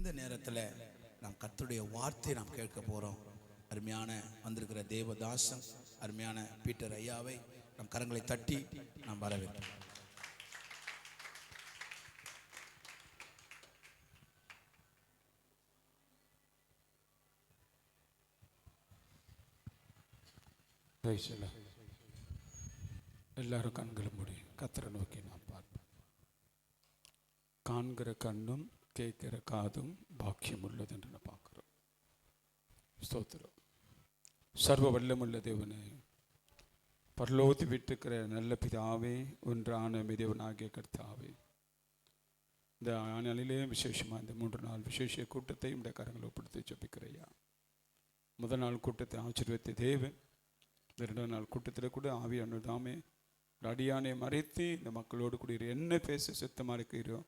இந்த நேரத்தில் நாம் கர்த்தருடைய வார்த்தையை நாம் கேட்க போகிறோம். அருமையான வந்திருக்கிற தேவதாசன் அருமையான பீட்டர் ஐயாவை நம் கரங்களை தட்டி நாம் வரவேற்கிறோம். எல்லாரும் கண்களை மூடி கர்த்தரை நோக்கி நாம் பார்ப்போம். காண்கிற கண்ணும் கேட்கிற காதும் பாக்கியம் உள்ளது என்று நான் பார்க்கிறோம். ஸ்தோத்திரம். சர்வ வல்லமுள்ள தேவனே, பரலோகத்தை விட்டிருக்கிற நல்ல பிதாவே, ஒன்றான தேவனாகிய கர்த்தாவே, இந்த நாளிலே விசேஷமாக இந்த 3 நாள் விசேஷ கூட்டத்தை இந்த கரங்களை ஒப்படுத்தி ஜெபிக்கிறையா. முதல் நாள் கூட்டத்தை ஆசீர்வதித்த தேவன், இந்த 2 நாள் கூட்டத்தில் கூட ஆவியானவர் தாமே அடியானை மறைத்து இந்த மக்களோடு கூட என்ன பேச சுத்தமாக இருக்கிறோம்.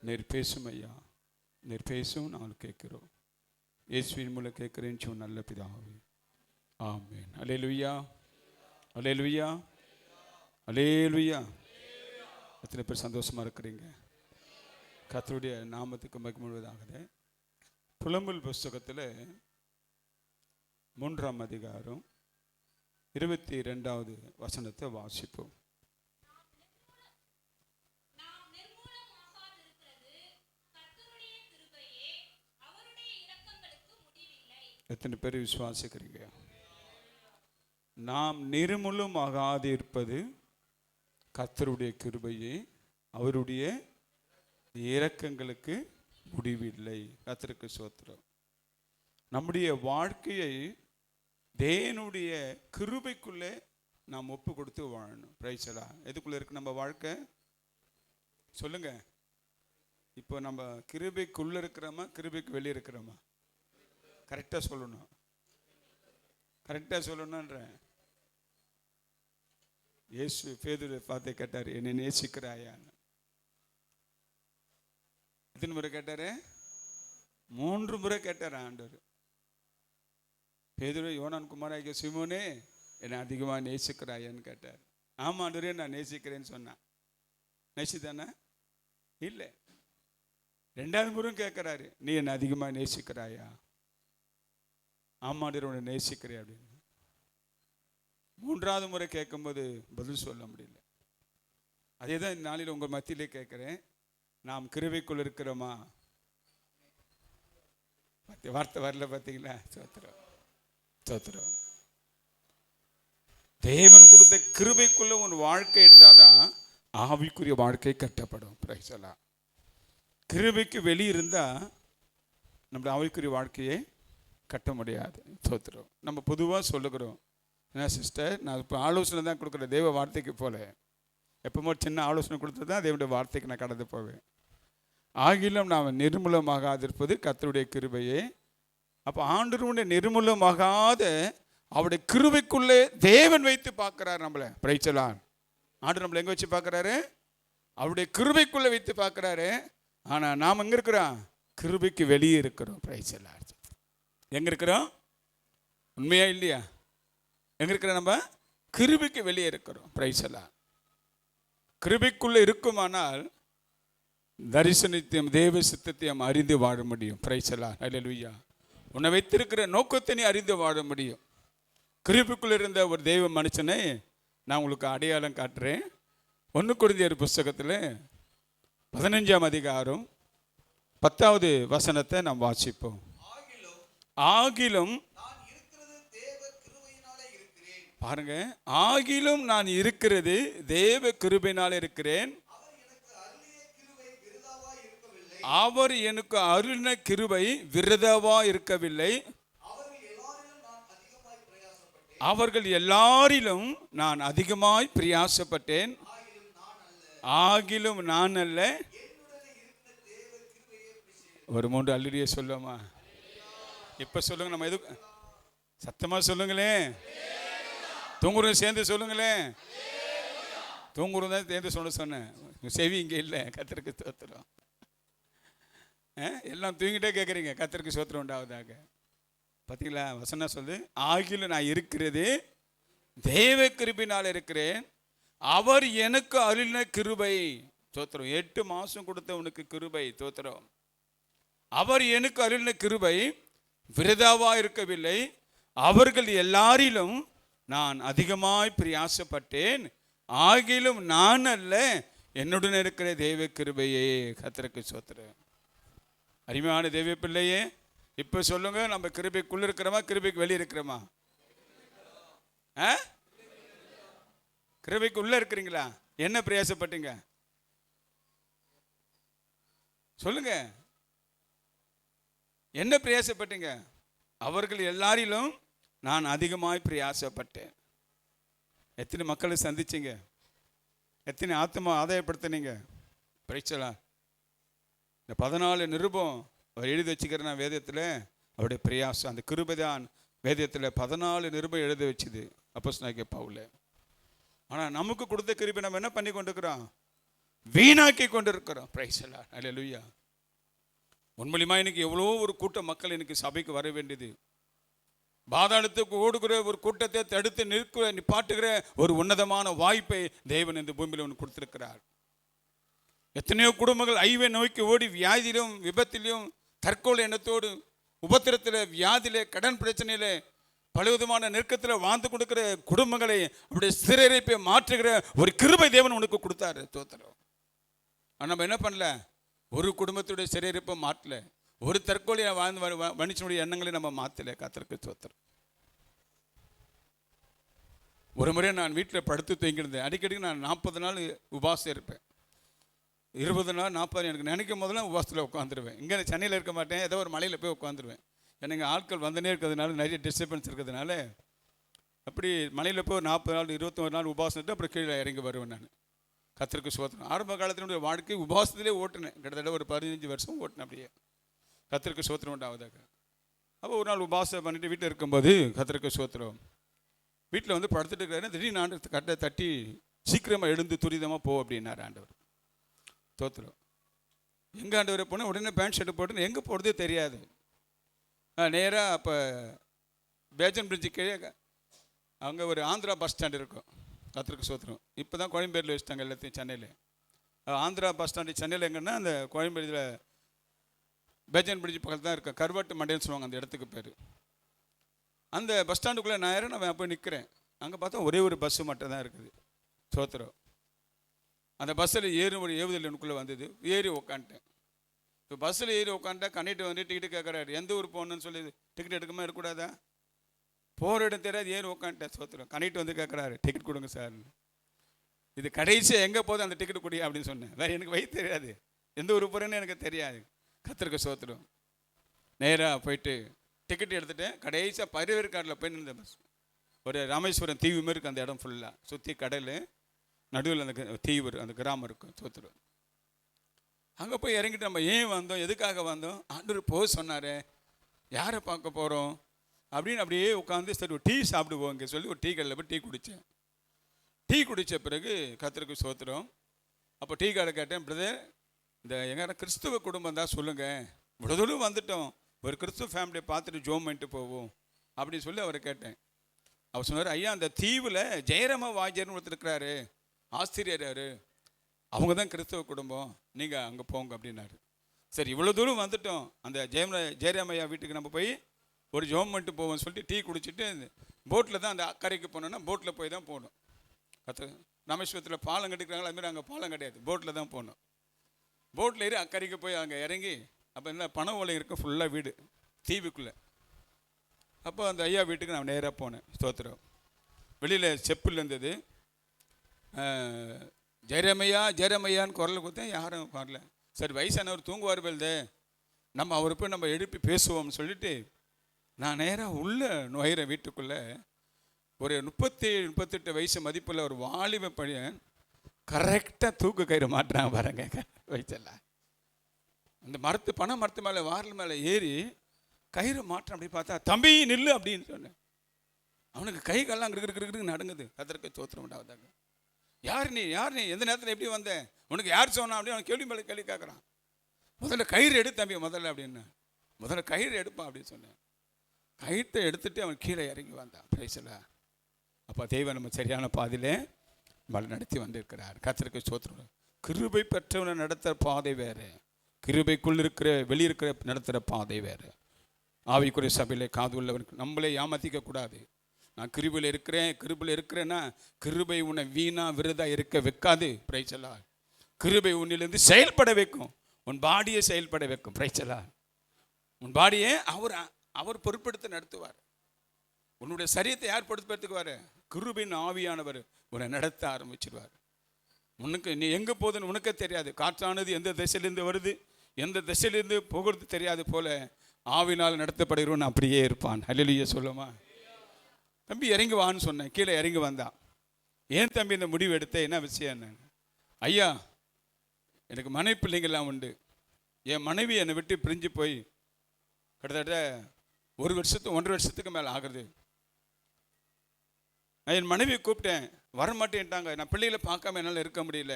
நேர் பேசும் ஐயா, நேர் பேசும் நாங்கள் கேட்கிறோம். இயேசுவின் மூலம் கேட்கிறேன்னு சொன்ன நல்ல பிதாவே, ஆமென். அல்லேலூயா, அல்லேலூயா, அல்லேலூயா. எத்தனை பேர் சந்தோஷமா இருக்கிறீங்க? கர்த்தருடைய நாமத்துக்கு மகிமை உண்டாவதாக. புலம்பல் புஸ்தகத்தில் 3ஆம் அதிகாரம் 22வது வசனத்தை வாசிப்போம். எத்தனை பேர் விசுவாசிக்கிறீங்க? நாம் நிர்மூலமாகாது இருப்பது கர்த்தருடைய கிருபையே, அவருடைய இரக்கங்களுக்கு முடிவில்லை. கர்த்தருக்கு ஸ்தோத்திரம். நம்முடைய வாழ்க்கையை தேவனுடைய கிருபைக்குள்ளே நாம் ஒப்பு கொடுத்து வாழணும். பிரைஸ். எதுக்குள்ளே இருக்கு நம்ம வாழ்க்கை? சொல்லுங்க. இப்போ நம்ம கிருபைக்குள்ளே இருக்கிறோமா, கிருபைக்கு வெளியே இருக்கிறோமா? கரெக்டாக சொல்லணும், கரெக்டாக சொல்லணுன்ற. இயேசு பேதுருவை பார்த்து கேட்டார், என்னை நேசிக்கிறாயான்னு. எத்தனை முறை கேட்டாரு? 3 முறை கேட்டார் ஆண்டவர். பேதுரு, யோனான் குமாராகிய சீமோனே, என்னை அதிகமாக நேசிக்கிறாயான்னு கேட்டார். ஆமாம் ஆண்டவரே, நான் நேசிக்கிறேன்னு சொன்னேன். நேசித்தானே? இல்லை. 2வது முறையும் கேட்குறாரு, நீ என்னை அதிகமாக நேசிக்கிறாயா? ஆமாம் ஆண்டவரே, உன்னை நேசிக்கிறேன் அப்படின்னு. 3வது முறை கேட்கும்போது பதில் சொல்ல முடியல. அதே தான் இந்த நாளில் உங்கள் மத்தியிலே கேட்குறேன். நாம் கிருபைக்குள் இருக்கிறோமா? வார்த்தை வரல பார்த்தீங்களா? சோத்திரம், சோத்திரம். தேவன் கொடுத்த கிருபைக்குள்ள உன் வாழ்க்கை இருந்தாதான் ஆவிக்குரிய வாழ்க்கை கட்டப்படும். பிரைஸ். கிருபைக்கு வெளியே இருந்தால் நம்முடைய ஆவிக்குரிய வாழ்க்கையை கட்ட முடியாது. சோத்திரம். நம்ம பொதுவாக சொல்லுகிறோம், என்ன சிஸ்டர், நான் இப்போ ஆலோசனை தான் கொடுக்குறேன், தேவ வார்த்தைக்கு போல. எப்பவுமே சின்ன ஆலோசனை கொடுத்து தான் தேவனுடைய வார்த்தைக்கு நான் கடந்து போவேன். ஆகிலும் நாம் நிர்மூலமாகாதிருப்பது கர்த்தருடைய கிருபையே. அப்போ ஆண்டவருடைய நிர்மூலமாகாத அவருடைய கிருபைக்குள்ளே தேவன் வைத்து பார்க்கிறார் நம்மளை. பிரைச்சலான். ஆண்டவர் நம்மளை எங்கே வச்சு பார்க்குறாரு? அவருடைய கிருபைக்குள்ளே வைத்து பார்க்குறாரு. ஆனால் நாம் எங்கே இருக்கிறோம்? கிருபைக்கு வெளியே இருக்கிறோம். பிரைச்சலான். எங்கே இருக்கிறோம்? உண்மையா இல்லையா? எங்கே இருக்கிறோம்? நம்ம கிருபைக்கு வெளியே இருக்கிறோம். பிரைச்சலான். கிருபைக்குள்ளே இருக்குமானால் தரிசனத்தையும் தேவ சித்தத்தையும் அறிந்து வாழ முடியும். பிரைச்சலான். அல்லேலூயா. உன்னை வைத்திருக்கிற நோக்கத்தை நீ அறிந்து வாழ முடியும். கிருபைக்குள்ள இருந்த ஒரு தெய்வ மனுஷனை நான் உங்களுக்கு அடையாளம் காட்டுறேன். 1 கொரிந்தியர் புஸ்தகத்தில் 15ஆம் அதிகாரம் 10வது வசனத்தை நாம் வாசிப்போம். ஆகிலும் பாருங்க, ஆகிலும் நான் இருக்கிறது தேவ கிருபையினால் இருக்கிறேன். அவர் எனக்கு அருளின கிருபை விரதவா இருக்கவில்லை. அவர்கள் எல்லாரிலும் நான் அதிகமாய் பிரயாசப்பட்டேன். ஆகிலும் நான் அல்ல. ஒரு 3 அல்லேலூயா சொல்லுமா? இப்ப சொல்லுங்க. நம்ம எது சத்தமா சொல்லுங்களேன். தூங்குறது சேர்ந்து சொல்லுங்களேன். தூங்குறது சேர்ந்து சொன்னேன். செவி இங்கே இல்லை. கர்த்தருக்கு ஸ்தோத்திரம். எல்லாம் தூங்கிட்டே கேட்குறீங்க. கர்த்தருக்கு ஸ்தோத்திரம் உண்டாவதாக. பார்த்தீங்களா? வசனம் சொல்லு, ஆகிலும் நான் இருக்கிறது தேவ கிருபையினால் இருக்கிறேன். அவர் எனக்கு அருளின கிருபை. ஸ்தோத்திரம். 8 மாதம் கொடுத்த உனக்கு கிருபை. ஸ்தோத்திரம். அவர் எனக்கு அருளின கிருபை விருதாவா இருக்கவில்லை, அவர்கள் எல்லாரிலும் நான் அதிகமாய் பிரயாசப்பட்டேன், ஆகிலும் நான் அல்ல, என்னுடன் இருக்கிற தெய்வ கிருபையே. கர்த்தருக்கு ஸ்தோத்திரம். அருமையான தெய்வ பிள்ளையே, இப்ப சொல்லுங்க, நம்ம கிருபைக்குள்ள இருக்கிறோமா, கிருபைக்கு வெளியே இருக்கிறோமா? கிருபைக்கு உள்ள இருக்கிறீங்களா? என்ன பிரயாசப்பட்டீங்க சொல்லுங்க, என்ன பிரயாசப்பட்டீங்க? அவர்கள் எல்லாரிலும் நான் அதிகமாய் பிரயாசப்பட்டேன். எத்தனை மக்களை சந்திச்சீங்க? எத்தனை ஆத்மா ஆதாயப்படுத்தினீங்க? பிரைச்சலாம். இந்த 14 நிருபம் அவர் எழுதி வச்சுக்கிறேன் நான் வேதத்தில். அவருடைய பிரயாசம், அந்த கிருபைதான் வேதத்தில் 14 நிருபம் எழுதி வச்சுது அப்போஸ்தலனாகிய பவுல். ஆனால் நமக்கு கொடுத்த கிருபை நம்ம என்ன பண்ணி கொண்டிருக்கிறோம்? வீணாக்கி கொண்டிருக்கிறோம். பிரைச்சலாம். அல்லேலூயா. உண்மையிலுமா இன்னைக்கு எவ்வளோ ஒரு கூட்ட மக்கள் இன்னைக்கு சபைக்கு வர வேண்டியது. பாதாளத்துக்கு ஓடுகிற ஒரு கூட்டத்தை தடுத்து நிப்பாட்டுகிற ஒரு உன்னதமான வாய்ப்பை தேவன் இந்த பூமியில் ஒன்று கொடுத்திருக்கிறார். எத்தனையோ குடும்பங்கள் ஐவை நோக்கி ஓடி வியாதியிலும் விபத்திலும் தற்கொலை எண்ணத்தோடு உபத்திரத்தில் வியாதியில கடன் பிரச்சனையில பலவிதமான நெருக்கத்தில் வாழ்ந்து கொடுக்கிற குடும்பங்களை அவருடைய சிறைப்பை மாற்றுகிற ஒரு கிருபை தேவன் உனக்கு கொடுத்தாரு. தோத்திரம். ஆனால் நம்ம என்ன பண்ணல? ஒரு குடும்பத்துடைய சிறைப்பை மாற்றல, ஒரு தற்கொலையை வாழ்ந்து மனுஷனுடைய எண்ணங்களை நம்ம மாற்றல. கர்த்தருக்கு ஸ்தோத்திரம். ஒரு முறை நான் வீட்டில் படுத்து தூங்கியிருந்தேன். அடிக்கடி நான் 40 நாள் உபாசம் இருப்பேன். 20 நாள் 40 எனக்கு நினைக்கும் போதெல்லாம் உபாசத்தில் உட்காந்துருவேன். இங்கே சென்னையில் இருக்க மாட்டேன், ஏதோ ஒரு மலையில் போய் உட்காந்துருவேன். எனக்கு ஆட்கள் வந்துனே இருக்கிறதுனால, நிறைய டிஸ்டர்பன்ஸ் இருக்கிறதுனால, அப்படி மலையில் போய் 40 நாள் 21 நாள் உபாசம், அப்புறம் கீழே இறங்கி வருவேன். நான் கர்த்தருக்கு ஸ்தோத்திரம். ஆரம்ப காலத்தினுடைய வாழ்க்கை உபாசத்திலே ஓட்டினேன். கிட்டத்தட்ட ஒரு 15 வருஷம் ஓட்டினேன். அப்படியே கர்த்தருக்கு ஸ்தோத்திரம் உண்டாவதாக. அப்போ ஒரு நாள் உபாசம் பண்ணிட்டு வீட்டில் இருக்கும்போது கர்த்தருக்கு ஸ்தோத்திரம், வீட்டில் வந்து படுத்துட்டு இருக்கிறாரு. திடீர்னு ஆண்டு கட்டை தட்டி சீக்கிரமாக எழுந்து துரிதமாக போ அப்படின்னாரு ஆண்டவர். ஸ்தோத்திரம். எங்கே ஆண்டவரை போனால் உடனே பேண்ட் ஷர்ட்டு போட்டு எங்கே போகிறதே தெரியாது. நேராக அப்போ பேஜன் பிரிட்ஜு கீழே அங்கே ஒரு ஆந்திரா பஸ் ஸ்டாண்ட் இருக்கும். கர்த்தருக்கு ஸ்தோத்திரம். இப்போ தான் கோயம்பேடில் வச்சுட்டாங்க எல்லாத்தையும் சென்னையில். ஆந்திரா பஸ் ஸ்டாண்டு சென்னையில் எங்கன்னா அந்த கோயம்பேடில் பேஜன் பிரிட்ஜ் பக்கத்தில் தான் இருக்கும். கருவாட்டு மண்டைன்னு சொல்லுவாங்க அந்த இடத்துக்கு பேர். அந்த பஸ் ஸ்டாண்டுக்குள்ளே நான் போய் நிற்கிறேன். அங்கே பார்த்தா ஒரே ஒரு பஸ்ஸு மட்டும் தான் இருக்குது. ஸ்தோத்திரம். அந்த பஸ்ஸில் ஒரு ஏவுதல் எனக்குள்ளே வந்தது. ஏறி உக்காந்துட்டேன். இப்போ பஸ்ஸில் ஏறி உட்காந்துட்டா கண்டிட்டு வந்து டிக்கெட்டு கேட்குறாரு. எந்த ஊர் போகணுன்னு சொல்லி டிக்கெட் எடுக்காமல் இருக்கக்கூடாதா? போகிற இடம் தெரியாது, ஏறி உட்காந்துட்டேன். ஸ்தோத்திரம். கண்டிட்டு வந்து கேட்குறாரு, டிக்கெட் கொடுங்க சார். இது கடைசியாக எங்கே போதும் அந்த டிக்கெட் கொடி அப்படின்னு சொன்னேன். வேறு எனக்கு வழி தெரியாது, எந்த ஊர் போகிறேன்னு எனக்கு தெரியாது. கர்த்தருக்கு ஸ்தோத்திரம். நேராக போயிட்டு டிக்கெட் எடுத்துகிட்டேன். கடைசியாக பரிவேற்காட்டில் போய் நின்ற பஸ். ஒரு ராமேஸ்வரம் தீவு மாரி இருக்குது. அந்த இடம் ஃபுல்லாக சுற்றி கடல், நடுவில் அந்த தீவு, அந்த கிராமம் இருக்கும். ஸ்தோத்திரம். அங்கே போய் இறங்கிட்டு நம்ம ஏன் வந்தோம், எதுக்காக வந்தோம், ஆண்டவர் போக சொன்னார், யாரை பார்க்க போகிறோம் அப்படின்னு அப்படியே உட்காந்து சரி ஒரு டீ சாப்பிடுவோம் இங்கே சொல்லி ஒரு டீ கடையில் போய் டீ குடித்தேன். டீ குடித்த பிறகு கர்த்தருக்கு ஸ்தோத்திரம். அப்போ டீ கடை கேட்டேன், பிரதர் இந்த எங்கே கிறிஸ்துவ குடும்பம் தான் சொல்லுங்கள், இவ்வளோ வந்துட்டோம், ஒரு கிறிஸ்துவ ஃபேமிலியை பார்த்துட்டு ஜோம் பண்ணிட்டு போவோம் அப்படின்னு சொல்லி அவரை கேட்டேன். அவர் சொன்னார், ஐயா அந்த தீவில் ஜெயராம வாஜர்னு ஒருத்தர் இருக்கிறாரு, ஆஸ்திரியர், அவங்க தான் கிறிஸ்தவ குடும்பம், நீங்கள் அங்கே போங்க அப்படின்னாரு. சரி இவ்வளோ தூரம் வந்துட்டோம், அந்த ஜெயராமையா வீட்டுக்கு நம்ம போய் ஒரு ஜோம் பண்ணிட்டு போவோம்னு சொல்லிட்டு டீ குடிச்சிட்டு போட்டில் தான் அந்த அக்கறைக்கு போனோன்னா போட்டில் போய் தான் போகணும். ராமேஸ்வரத்தில் பாலம் கட்டிக்கிறாங்களா, அதுமாதிரி அங்கே பாலம் கிடையாது, போட்டில் தான் போகணும். போட்டில் ஏறி அக்கறைக்கு போய் அங்கே இறங்கி அப்போ என்ன பனை ஓலை இருக்கும் ஃபுல்லாக வீடு தீவுக்குள்ளே. அப்போ அந்த ஐயா வீட்டுக்கு நான் நேராக போனேன். ஸ்தோத்திரம். வெளியில் செப்புல் இருந்தது. ஜெயராமையான்னு குரல் கொடுத்தேன், யாரும் வரல. சரி வயசானவர் தூங்குவார் போல்தே, நம்ம அவரை போய் நம்ம எழுப்பி பேசுவோம்னு சொல்லிட்டு நான் நேராக உள்ளே நுழையிற வீட்டுக்குள்ளே ஒரு 37-38 வயசு மதிப்புள்ள ஒரு வாலிப பையன் கரெக்டாக தூக்கு கயிறு மாட்டுறான் பாருங்க. வயசெல்லாம் அந்த பனை மரத்து மேலே வாரல் மேலே ஏறி கயிறு மாற்றம். அப்படி பார்த்தா தம்பி நில்லு அப்படின்னு சொன்னேன். அவனுக்கு கைகள்லாம் கிருக்கு நடுங்குது. கர்த்தருக்கு ஸ்தோத்திரம் உண்டாவதாக. யார் நீ எந்த நேரத்தில் எப்படி வந்தேன், உனக்கு யார் சொன்னா அப்படின்னு அவன் கேள்வி மேலே கேள்வி கேட்குறான். முதல்ல கயிறு எடு தம்பி முதல்ல அப்படின்னு. முதல்ல கயிறு எடுப்பான் அப்படின்னு சொன்னேன். கயிற்றை எடுத்துட்டு அவன் கீழே இறங்கி வந்தான். பிரைஸ்ல. அப்போ தெய்வம் நம்ம சரியான பாதையிலே வழி நடத்தி வந்திருக்கிறார். கர்த்தருக்கு ஸ்தோத்திரம். கிருபை பெற்றவனை நடத்த பாதை வேறு, கிருபைக்குள் இருக்கிற வெளியிருக்கிற நடத்துகிற பாதை வேறு. ஆவிக்குரிய சபையிலே காது உள்ளவனுக்கு நம்மளே ஏமாற்றிக்க கூடாது. நான் கிருபையில் இருக்கிறேன்னா கிருபை உன்னை வீணா விருதா இருக்க வைக்காது. பிரைச்சலா. கிருபை உன்னிலிருந்து செயல்பட வைக்கும், உன் பாடியை செயல்பட வைக்கும். பிரைச்சலா. உன் பாடியை அவர் பொருட்படுத்த நடத்துவார். உன்னுடைய சரீரத்தை யார் பொருட்படுத்துக்குவார்? கிருபையின் ஆவியானவர் உன்னை நடத்த ஆரம்பிச்சிடுவார். உனக்கு நீ எங்கே போகுதுன்னு உனக்கே தெரியாது. காற்றானது எந்த திசையிலேருந்து வருது, எந்த திசையிலேருந்து போகிறது தெரியாது போல ஆவினால் நடத்தப்படுகிறவன் அப்படியே இருப்பான். ஹல்லேலூயா சொல்லுமா. தம்பி இறங்கி வான்னு சொன்னேன், கீழே இறங்கி வந்தான். ஏன் தம்பி இந்த முடிவு எடுத்த, என்ன விஷயம் என்ன? ஐயா, எனக்கு மனைவி பிள்ளைங்கள்லாம் உண்டு. என் மனைவி என்னை விட்டு பிரிஞ்சு போய் கிட்டத்தட்ட 1 வருஷத்துக்கு மேலே ஆகுது. நான் என் மனைவியை கூப்பிட்டேன், வரமாட்டேன்ட்டாங்க. நான் பிள்ளைகளை பார்க்காம என்னால் இருக்க முடியல.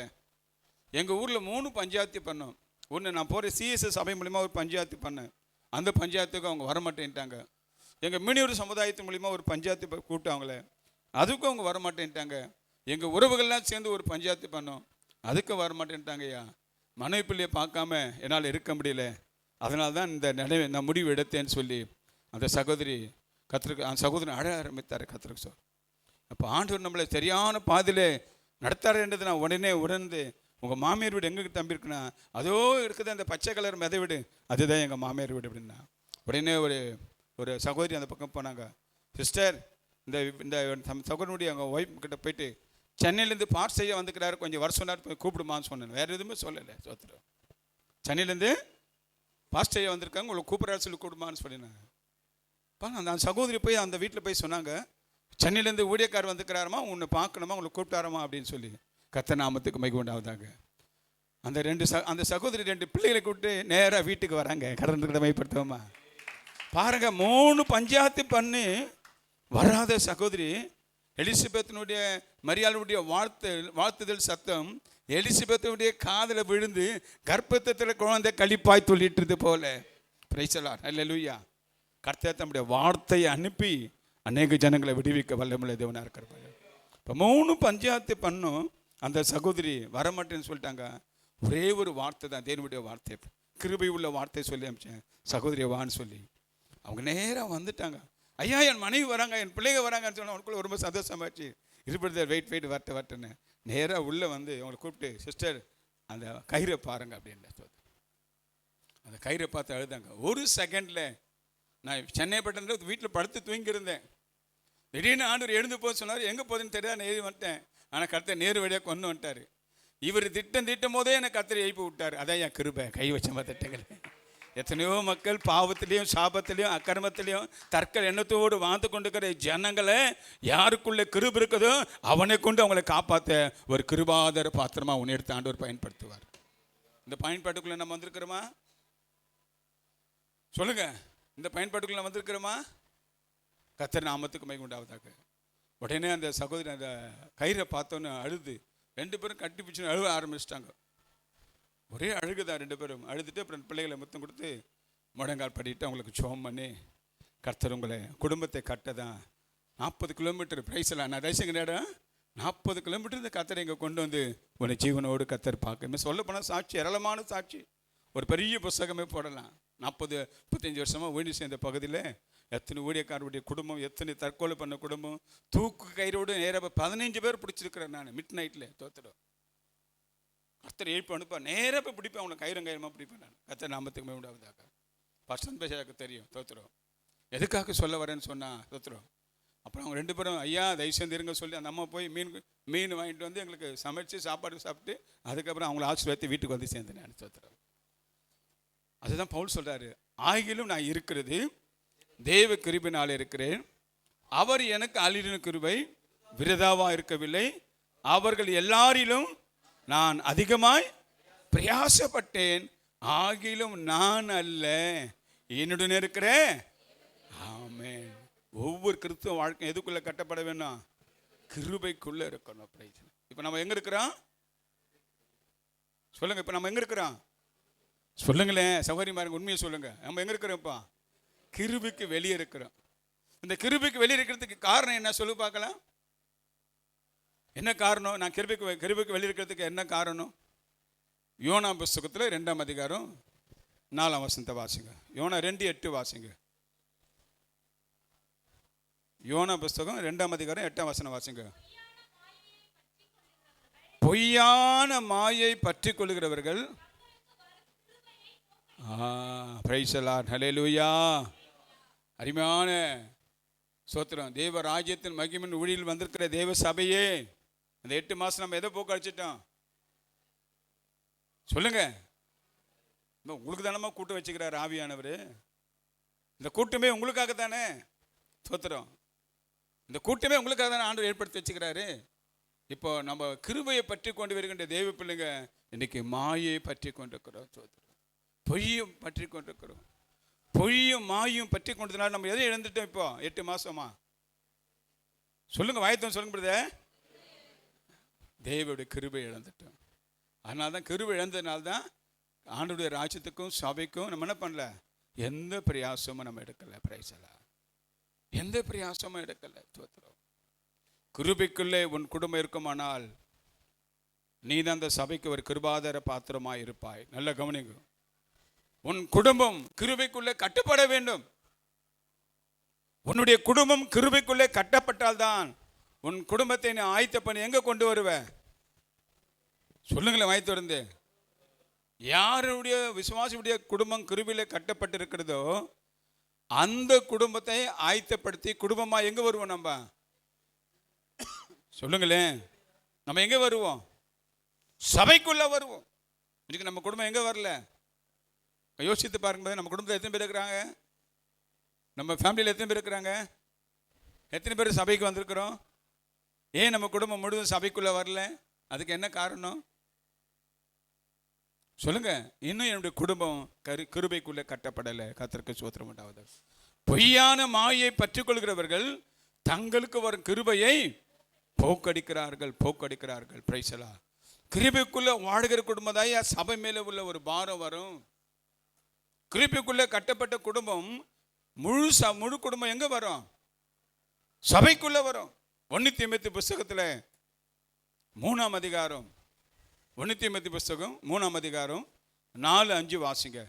எங்கள் ஊரில் 3 பஞ்சாயத்து பண்ணோம். ஒன்று நான் போகிற சிஎஸ்எஸ் சபை மூலிமா ஒரு பஞ்சாயத்து பண்ணேன். அந்த பஞ்சாயத்துக்கு அவங்க வரமாட்டேன்ட்டாங்க. எங்கள் மீனவர் சமுதாயத்து மூலிமா ஒரு பஞ்சாயத்து கூப்பிட்டு அவங்கள, அதுக்கும் அவங்க வரமாட்டேன்ட்டாங்க. எங்கள் உறவுகள்லாம் சேர்ந்து ஒரு பஞ்சாயத்து பண்ணோம், அதுக்கும் வரமாட்டேன்ட்டாங்க. ஐயா, மனைவி பிள்ளையை பார்க்காம என்னால் இருக்க முடியல, அதனால தான் இந்த முடிவு எடுத்தேன்னு சொல்லி அந்த சகோதரி அந்த சகோதரன் அழ ஆரம்பித்தார். கத்திரிக்கு சார், அப்போ ஆண்டவர் நம்மளை சரியான பாதையில் நடத்தாருன்றது நான் உடனே உணர்ந்து, உங்கள் மாமியார் வீடு எங்கே தம்பி இருக்குன்னா, அதோ இருக்குது அந்த பச்சை கலர் மெதை வீடு, அதுதான் எங்கள் மாமியார் வீடு அப்படின்னா. உடனே ஒரு சகோதரி அந்த பக்கம் போனாங்க. சிஸ்டர், இந்த சகோதரனுடைய அவங்க ஒய்ஃப் கிட்ட போயிட்டு சென்னையிலேருந்து பாஸ் செய்ய வந்துக்கிறாரு, கொஞ்சம் வர சொன்னார், போய் கூப்பிடுமான்னு சொன்னேன். வேறு எதுவுமே சொல்லலை. சோத்திரம், சென்னையிலேருந்து பாஸ் செய்ய வந்திருக்காங்க, உங்களை கூப்பிட்றாரு சொல்லி கூப்பிடுமான்னு சொல்லினாங்க. அந்த சகோதரி போய் அந்த வீட்டில் போய் சொன்னாங்க, சென்னையிலேருந்து ஊழியக்கார் வந்துக்கிறாரமா, உன்னை பார்க்கணுமா, உங்களை கூப்பிட்டாரமா அப்படின்னு சொல்லி. கர்த்தர் நாமத்துக்கு மகிமை உண்டாவதாக. அந்த சகோதரி 2 பிள்ளைகளை கூப்பிட்டு நேராக வீட்டுக்கு வராங்க. கடந்து மைப்படுத்துவோமா பாருங்க. 3 பஞ்சாயத்து பண்ணி வராத சகோதரி எலிசபெத்தினுடைய மரியாளுடைய வாழ்த்துதல் சத்தம் எலிசபெத்தினுடைய காதில் விழுந்து கர்ப்பத்தில் குழந்தை கழிப்பாய் துள்ளிட்டுது போல. Praise the lord. ஹல்லேலூயா. கர்த்தர் தம்முடைய வார்த்தையை அனுப்பி அநேக ஜனங்களை விடுவிக்க வல்லமுள்ள தேவனாக இருக்கிறார். இப்போ 3 பஞ்சாயத்து பண்ணும். அந்த சகோதரி வரமாட்டேன்னு சொல்லிட்டாங்க. ஒரே ஒரு வார்த்தை தான், தேவனுடைய வார்த்தை, கிருபை உள்ள வார்த்தை சொல்லி அனுப்பிச்சேன், சகோதரியை வான்னு சொல்லி. அவங்க நேராக வந்துட்டாங்க. ஐயா, என் மனைவி வராங்க, என் பிள்ளைங்க வராங்கன்னு சொன்னால் அவனுக்குள்ள ரொம்ப சந்தோஷமாச்சு. இருப்பது வெயிட் வரட்டுன்னு நேராக உள்ளே வந்து அவங்களை கூப்பிட்டு, சிஸ்டர் அந்த கயிறை பாருங்க அப்படின்னு. அந்த கயிறை பார்த்து அழுதாங்க. 1 செகண்டில் நான் சென்னை பட்டணத்தில் வீட்டில் படுத்து தூங்கியிருந்தேன். திடீர்னு ஆண்டவர் எழுந்து போக சொன்னார். எங்கே போகுதுன்னு தெரியாது, நேரி வந்துட்டேன். ஆனால் கர்த்தர் நேரு வழியாக கொண்டு வந்துட்டார். இவர் திட்டம் போதே என்னை கர்த்தர் எழுப்பி விட்டார். அதான் என் கிருபை. கை வச்ச திட்டங்கள். எத்தனையோ மக்கள் பாவத்திலையும் சாபத்திலையும் அக்கிரமத்திலையும் தற்கொலை எண்ணத்தோடு வாழ்ந்து கொண்டிருக்கிற ஜனங்களை யாருக்குள்ள கிருபை இருக்குதோ அவனை கொண்டு அவங்களை காப்பாற்ற ஒரு கிருபாதார பாத்திரமாக உன்னை எடுத்து ஆண்டவர் பயன்படுத்துவார். இந்த பயன்பாட்டுக்குள்ளே நம்ம வந்திருக்கிறோமா? சொல்லுங்க, இந்த பயன்பாட்டுக்குள்ள வந்திருக்கிறோமா? கர்த்தர் நாமத்துக்கு மகிமை உண்டாவதாக. உடனே அந்த சகோதரி அந்த கயிறை பார்த்தோன்னு அழுது 2 பேரும் கட்டி பிடிச்சுன்னு அழுவ ஆரம்பிச்சிட்டாங்க. ஒரே அழுகுதா 2 பேரும். அழுதுட்டு அப்புறம் பிள்ளைகளை முத்தம் கொடுத்து முழங்கால் படிட்டு அவங்களுக்கு ஜெபம் பண்ணி, கர்த்தர் உங்களை குடும்பத்தை கட்டதான் 40 கிலோமீட்டர் பிரைஸ்லாம் நான் தேசிய நேரம் 40 கிலோமீட்டர் இந்த கர்த்தரை இங்கே கொண்டு வந்து உன்னை ஜீவனோடு கர்த்தர் பார்க்க சொல்ல போனால் சாட்சி, ஏராளமான சாட்சி. ஒரு பெரிய புஸ்தகமே போடலாம். 40-35 வருஷமாக ஊழியம் செய்த பகுதியில் எத்தனை ஊழியக்காரருடைய குடும்பம், எத்தனை தற்கொலை பண்ண குடும்பம், தூக்கு கயிறோடு நேராக 15 பேர் பிடிச்சிருக்கிறேன் நான். மிட் நைட்டில் தோத்துடும் கர்த்தர் எழுப்பி அனுப்பா, நேராக போய் பிடிப்பேன். அவனை கயிறமாக பிடிப்பேன் நான். கர்த்தர் நாமத்துக்கு மகிமை உண்டாவதாக. பர்சன் பேசாக்கு தெரியும். தோத்துடும் எதுக்காக சொல்ல வரேன்னு சொன்னால் தோத்துடும். அப்புறம் அவங்க 2 பேரும் ஐயா தயவு செய்து இருங்க சொல்லி அந்த அம்மா போய் மீன் வாங்கிட்டு வந்து எங்களுக்கு சமைச்சு சாப்பாடு சாப்பிட்டு அதுக்கப்புறம் அவங்கள ஆசீர்வாதத்தை வீட்டுக்கு வந்து சேர்ந்தேன் நான். தோத்துடும். அதுதான் பவுல் சொல்கிறாரு, ஆகிலும் நான் இருக்கிறது தேவ கிருபையினால் இருக்கிறேன், அவர் எனக்கு அளின கிருபை விரதாவாக இருக்கவில்லை, அவர்கள் எல்லாரிலும் நான் அதிகமாய் பிரயாசப்பட்டேன், ஆகிலும் நான் அல்ல என்னுடன் இருக்கிறேன். ஆமென். ஒவ்வொரு கிறிஸ்துவ வாழ்க்கை எதுக்குள்ள கட்டப்பட வேணும்? கிருபைக்குள்ள இருக்கணும். இப்போ நம்ம எங்க இருக்கிறோம் சொல்லுங்க? இப்போ நம்ம எங்க இருக்கிறோம் சொல்லுங்களேன் சகோதரிமாருங்க, உண்மையை சொல்லுங்க. நம்ம எங்க இருக்கிறோம்ப்பா? கிருபைக்கு வெளியே இருக்கிறோம். இந்த கிருபைக்கு வெளியே இருக்கிறதுக்கு காரணம் என்ன சொல்லு பார்க்கலாம். என்ன காரணம்? நான் கிருபைக்கு வெளியே இருக்கிறதுக்கு என்ன காரணம்? யோனா புஸ்தகத்தில் 2ஆம் அதிகாரம் 4ஆம் வசனத்தை வாசிங்க. யோனா 2:8 வாசிங்க. யோனா புஸ்தகம் 2ஆம் அதிகாரம் 8ஆம் வசனம் வாசிங்க. பொய்யான மாயை பற்றி கொள்கிறவர்கள் பிரைஸ் தி லார்ட், ஹல்லேலூயா. அருமையான ஸ்தோத்திரம். தேவ ராஜ்யத்தின் மகிமையின் ஊழியில் வந்திருக்கிற தேவ சபையே, அந்த 8 மாசம் நம்ம எதை போக்கடிச்சிட்டோம் சொல்லுங்க? உங்களுக்கு தானமா கூட்டு வச்சுக்கிறார் ஆவியானவர். இந்த கூட்டமே உங்களுக்காக தானே. ஸ்தோத்திரம். இந்த கூட்டமே உங்களுக்காக தானே ஆண்டவர் ஏற்படுத்தி வச்சுக்கிறாரு. இப்போ நம்ம கிருபையை பற்றி கொண்டு வருகின்ற தேவ பிள்ளைங்க இன்னைக்கு மாயை பற்றி கொண்டிருக்கிறோம். பொய்யும் பற்றி கொண்டிருக்கிறோம். பொய்யும் மாயும் பற்றி கொண்டதுனால நம்ம எதை இழந்துட்டோம்? இப்போ 8 மாசமா சொல்லுங்க, வாய்த்தம் சொல்லுங்க பிரதர். தேவனுடைய கிருபை இழந்துட்டோம். அதனால தான் கிருபை இழந்ததுனால்தான் ஆண்டவருடைய ராஜ்யத்துக்கும் சபைக்கும் நம்ம என்ன பண்ணல, எந்த பிரயாசமும் நம்ம எடுக்கல. Price the Lord. எந்த பிரயாசமும் எடுக்கல. ஸ்தோத்திரம். கிருபைக்குள்ளே உன் குடும்பம் இருக்குமானால் நீ தான் அந்த சபைக்கு ஒரு கிருபாதார பாத்திரமாய் இருப்பாய். நல்ல கவனிங்க. உன் குடும்பம் கிருபைக்குள்ளே கட்டப்பட வேண்டும். உன்னுடைய குடும்பம் கிருபைக்குள்ளே கட்டப்பட்டால்தான் உன் குடும்பத்தை நீ ஆயத்த பண்ணி எங்க கொண்டு வருவ சொல்லுங்களேன் வாய் திறந்து. யாருடைய விசுவாசியுடைய குடும்பம் கிருபையிலே கட்டப்பட்டிருக்கிறதோ அந்த குடும்பத்தை ஆயத்தப்படுத்தி குடும்பமா எங்க வருவோம்? நம்ம சொல்லுங்களேன், நம்ம எங்க வருவோம்? சபைக்குள்ள வருவோம். இன்னைக்கு நம்ம குடும்பம் எங்க வரல? யோசித்து பாருங்க. நம்ம குடும்பத்தில் எத்தனை பேர் இருக்கிறாங்க? நம்ம ஃபேமிலியில் எத்தனை பேர் இருக்கிறாங்க? எத்தனை பேர் சபைக்கு வந்திருக்கிறோம்? ஏன் நம்ம குடும்பம் முழுவதும் சபைக்குள்ள வரல? அதுக்கு என்ன காரணம் சொல்லுங்க? இன்னும் என்னுடைய குடும்பம் கிருபைக்குள்ளே கட்டப்படலை. கர்த்தருக்கு ஸ்தோத்திரம் உண்டாவது. பொய்யான மாயை பற்றி கொள்கிறவர்கள் தங்களுக்கு வரும் கிருபையை போக்கடிக்கிறார்கள். Price the Lord. கிருபைக்குள்ள வாழ்கிற குடும்பம் தான் சபை மேல உள்ள ஒரு பாரம் வரும். கிருபைக்குள்ள கட்டப்பட்ட குடும்பம் முழு குடும்பம் எங்க வரும்? சபைக்குள்ள வரும். 1 தீமோத்தேயு புஸ்தகத்துல 3ஆம் அதிகாரம், 1 தீமோத்தேயு புஸ்தகம் 3ஆம் அதிகாரம் 4-5 வாசிங்க.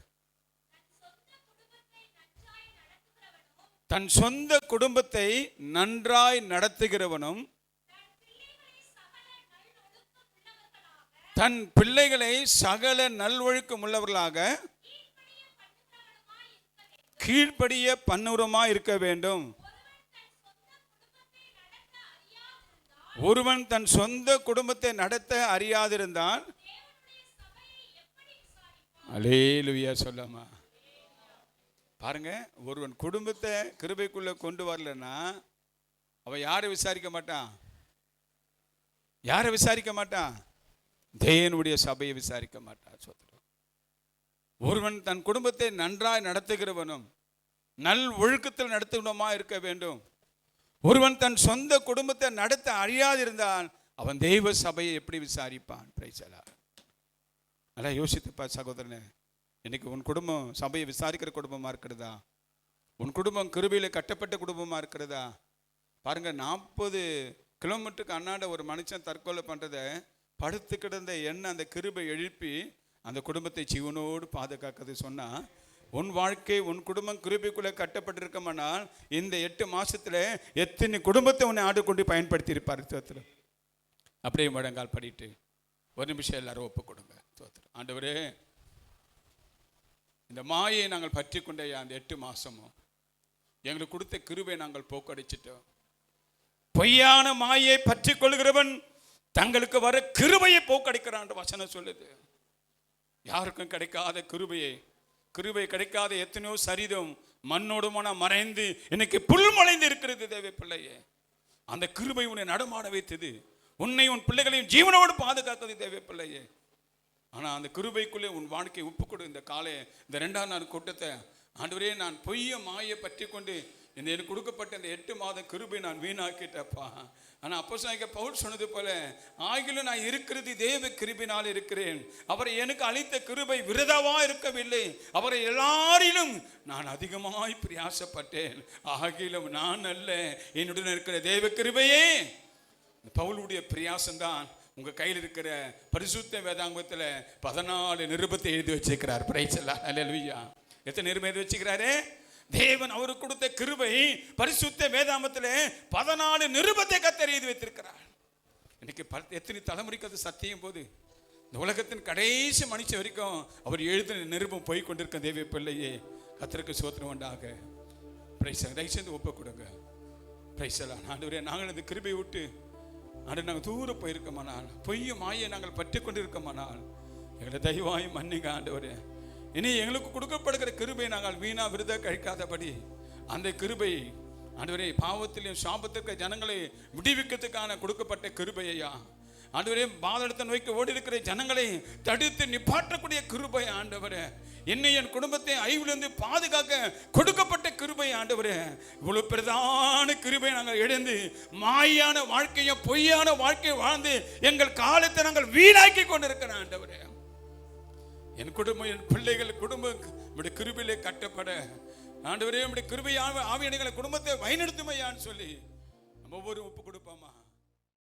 தன் சொந்த குடும்பத்தை நன்றாய் நடத்துகிறவனும் தன் பிள்ளைகளை சகல நல்வொழுக்கம் உள்ளவர்களாக கீழ்ப்படிய பண்ணுவருமா இருக்க வேண்டும். ஒருவன் தன் சொந்த குடும்பத்தை நடத்த அறியாதிருந்தான் அல்லேலூயா சொல்லாமா. பாருங்க, ஒருவன் குடும்பத்தை கிருபைக்குள்ள கொண்டு வரலன்னா அவன் யாரை விசாரிக்க மாட்டான்? யாரை விசாரிக்க மாட்டான்? தேவனுடைய சபையை விசாரிக்க மாட்டான். ஒருவன் தன் குடும்பத்தை நன்றாய் நடத்துகிறவனும் நல் ஒழுக்கத்தில் நடத்துவனுமா இருக்க வேண்டும். ஒருவன் தன் சொந்த குடும்பத்தை நடத்த அறியாதிருந்தான் அவன் தெய்வ சபையை எப்படி விசாரிப்பான்? Price the Lord. நல்லா யோசித்துப்பா சகோதரனே. இன்னைக்கு உன் குடும்பம் சபையை விசாரிக்கிற குடும்பமா இருக்கிறதா? உன் குடும்பம் கிருபையில கட்டப்பட்ட குடும்பமா இருக்கிறதா? பாருங்க, 40 கிலோமீட்டருக்கு அண்ணாண்ட ஒரு மனுஷன் தற்கொலை பண்றதை படுத்து கிடந்த எண்ணெய் அந்த கிருபை எழுப்பி அந்த குடும்பத்தை ஜீவனோடு பாதுகாக்கிறது சொன்னா, உன் வாழ்க்கை உன் குடும்பம் கிருபைக்குள்ள கட்டப்பட்டிருக்கமானால் இந்த 8 மாசத்துல எத்தனை குடும்பத்தை உன்னை ஆடு கொண்டு பயன்படுத்தி இருப்பார். அப்படியே முழங்கால் படிட்டு ஒரு நிமிஷம் எல்லாரும் ஒப்பு கொடுங்க. ஆண்டவரே, இந்த மாயை நாங்கள் பற்றி கொண்ட அந்த 8 மாசமும் எங்களுக்கு கொடுத்த கிருபை நாங்கள் போக்கடிச்சிட்டோம். பொய்யான மாயை பற்றி கொள்கிறவன் தங்களுக்கு வர கிருபையை போக்கடிக்கிறான் வசனம் சொல்லுது. யாருக்கும் கிடைக்காத கிருபை கிடைக்காத எத்தனையோ சரிதம் மண்ணோடுமான மறைந்து இன்னைக்கு புல் முளைந்து இருக்கிறது. தேவ பிள்ளையே, அந்த கிருபை உன்னை நடமாட வைத்தது. உன்னை உன் பிள்ளைகளையும் ஜீவனோடு பாதுகாத்தது தேவ பிள்ளையே. ஆனா அந்த கிருபைக்குள்ளே உன் வாழ்க்கை ஒப்புக்கொடு. இந்த காலை இந்த 2ஆம் நாள் கூட்டத்தை ஆண்டவரே, நான் பொய்ய மாயை பற்றி கொண்டு எனக்கு கொடுக்கப்பட்ட இந்த 8 மாத கிருபை நான் வீணாக்கிட்டப்பா. ஆனா அப்போஸ்தலனாகிய பவுல் சொன்னது போல, ஆகிலும் நான் இருக்கிறது தேவ கிருபையினால் இருக்கிறேன். அவரை எனக்கு அளித்த கிருபை விரதவா இருக்கவில்லை. அவரை எல்லாரிலும் நான் அதிகமாய் பிரயாசப்பட்டேன். ஆகிலும் நான் அல்ல, என்னுடன் இருக்கிற தேவ கிருபையே. பவுலுடைய பிரயாசம்தான் உங்க கையில் இருக்கிற பரிசுத்த வேதாங்கத்துல 14 நிருபத்தை எழுதி வச்சிருக்கிறார். பிரைஸ் எல்லாம் அல்லேலூயா. எத்தனை நிருபம் எழுதி வச்சுக்கிறாரு? தேவன் அவருக்கு கொடுத்த கிருபை பரிசுத்த வேதாமத்திலே 14 நிருபத்தை கர்த்தர் எழுதி வைத்திருக்கிறார். இன்னைக்கு எத்தனை தலைமுறைக்கு அது சத்தியம் போது இந்த உலகத்தின் கடைசி மனுஷன் வரைக்கும் அவர் எழுதின நிருபம் போய் கொண்டிருக்க தேவ பிள்ளையே, கர்த்தருக்கு ஸ்தோத்திரம் உண்டாக. பிரைஸ் தயவுசெய்து ஒப்பு கொடுங்க. பிரைஸ் எல்லாம் ஆண்டவரே, நாங்கள் இந்த கிருபை விட்டு நாங்கள் தூரம் போயிருக்கோமானால், பொய்யும் மாயை நாங்கள் பற்றி கொண்டு இருக்கோமானால் எங்களை தயவாய் மன்னிங்க ஆண்டவரே. இனி எங்களுக்கு கொடுக்கப்படுகிற கிருபை நாங்கள் வீணா விருத கழிக்காதபடி அந்த கிருபை ஆண்டவரே, பாவத்திலையும் சாபத்திற்கு ஜனங்களை விடுவிக்கிறதுக்கான கொடுக்கப்பட்ட கிருபையா ஆண்டவரே, பாதளத்தை நோக்கி ஓடி இருக்கிற ஜனங்களை தடுத்து நிப்பாற்றக்கூடிய கிருபை ஆண்டவரே, என்னை என் குடும்பத்தை அழிவிலிருந்து பாதுகாக்க கொடுக்கப்பட்ட கிருபை ஆண்டவரே. இவ்வளவு பிரதான கிருபை நாங்கள் இழந்து மாயான வாழ்க்கையும் பொய்யான வாழ்க்கையை வாழ்ந்து எங்கள் காலத்தை நாங்கள் வீணாக்கி கொண்டிருக்கிற ஆண்டவரே, என் குடும்பம் என் பிள்ளைகள் குடும்பம் நம்முடைய கிருபையிலே கட்டப்பட ஆண்டவரே, நம்முடைய கிருபை ஆவியனைகளை குடும்பத்தை வழிநடத்துமையான்னு சொல்லி நம்ம ஒவ்வொரு ஒப்பு கொடுப்போமா?